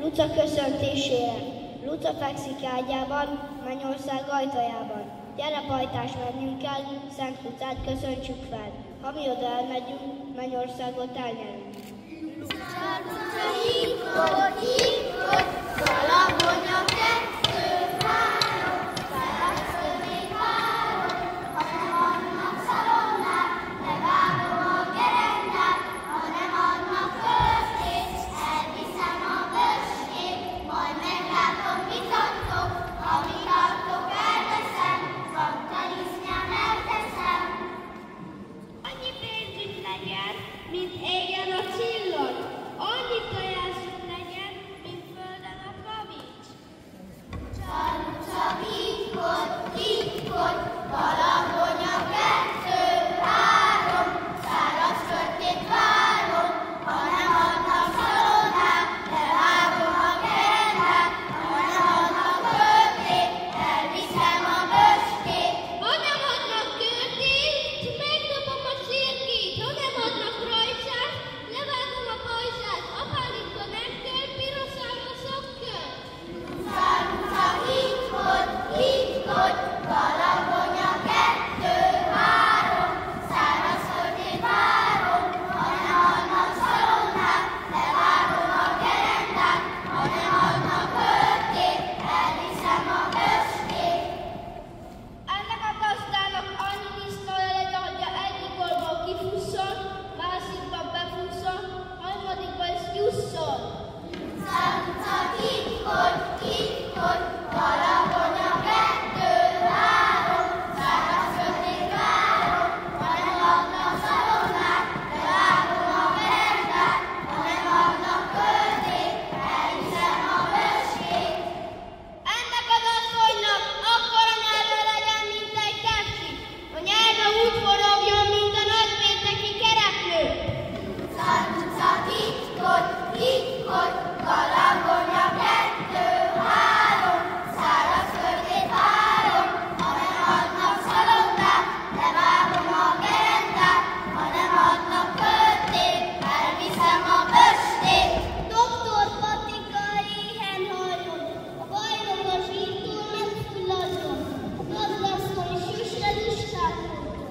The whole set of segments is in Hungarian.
Luca köszöntésére. Luca fekszik ágyában, Mennyország ajtajában. Gyere pajtás, mennünk kell, Szent Lucát köszöntsük fel. Ha mi oda elmegyünk, Mennyországot elnyerünk. Luca, Luca, hívod, hívod, Szalagon a 2, 3, szárazkod még várom, ha nem adnak szalonnát, levágom a gerendát, ha nem adnak töltét, elviszem a böskét, majd meglátom, mit adtok, amit adtok, elveszem, kaptalisznyán elteszem. Annyi pénzünk legyen, mint égen a csillag, annyi tojásunk legyen, mint földön a kavics. Luca, hívod, hívod, Balagony a 2, 3, szárazföldét várom, ha nem adnak szalonnát, levágom a gerendát, ha nem adnak költét, elviszem a böskét. Ha nem adnak költést, megdobom a sírkét, ha nem adnak rajzsát, levágom a pajzsát, apálikba nem költ, piroszám a szokkör. Luca, Luca, hívod, hívod, Balagony a 2, 3, szárazföldét várom, ha nem adnak szalonnát, levágom a gerendát, ha nem adnak költét, elviszem a böskét. Ennek a gazdának annyi tisztolja legyen, hogy a egyik oldal kifusszon, másikban befusszon, harmadikban is jusszon. Luca, Luca, hívod, hívod, Balagony a 2, 3, szárazföldét várom, ha nem adnak szalonnát, levágom a gerendát, ha nem adnak költét, elviszem a böskét. Ennek az asszonynak akkora nyelve legyen, mint egy tepsi, a nyelve úgy forogjon, mint a nagypénteki kereplő. Luca, Luca, hívod, hívod, Balagony a 2, 3, szárazföldét várom, ha nem adnak szalonnát, levágom a gerendát, ha nem adnak költét, elviszem a böskét. Doktor Patika éhen halljon, a bajrom a zsírtól megfulladjon, gazdasszony süsse lustálkodjon.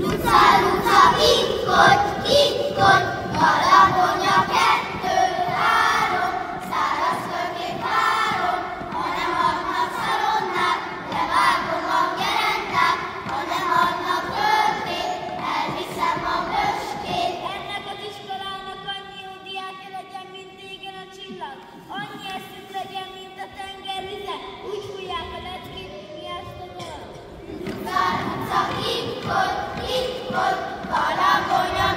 Luca, Luca, hívod, hívod, Balagony a 2, 3, szárazföldét várom, ha nem adnak szalonnát, levágom a gerendát, ha nem adnak költét, elviszem a böskét. Ennek az iskolának annyi jó diákja legyen, mint égen a csillag, annyi eszük legyen, mint a tenger vize, úgy fújják a leckét, mi ezt a nyarat. Luca, Luca, hívod, hívod, Balagony a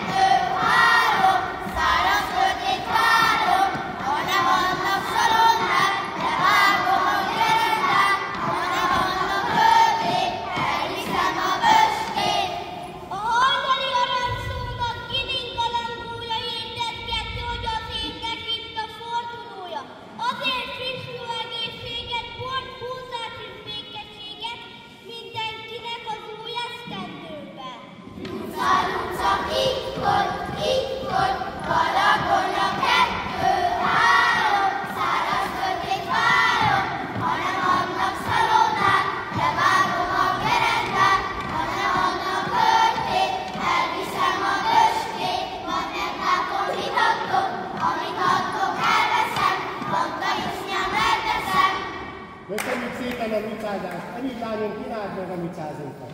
2, 3, szárazföldét várom, ha nem adnak szalonnát, levágom a gerendát, ha nem adnak költét, elviszem a böskét. A hajnali aranyszónak Gininka lengója hirdetgette, hogy az évnek itt a fordulója. Azért frissül egészséget, bort, húzás és békességet mindenkinek az új esztendőben. Luca, Luca, hívod, hívod, Balagony a 2, 3, szárazföldét várom, ha nem adnak szalonnát, levágom a gerendát, ha nem adnak költét, elviszem a böskét, majd nem látom, mit adtok, amit adtok, elveszem, kaptalisznyán elteszem. Köszönjük szépen a micázást! Ennyit lányom, királd meg a micázókat!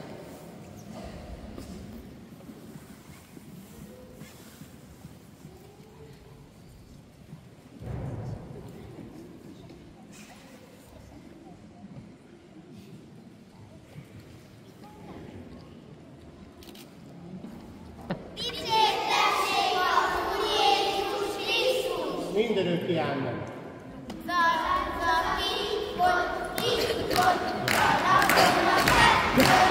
Dicsértessék az Úr Jézus Krisztus! Mindörökké ámen! Luca, hívod, hívod, Balagony a 2,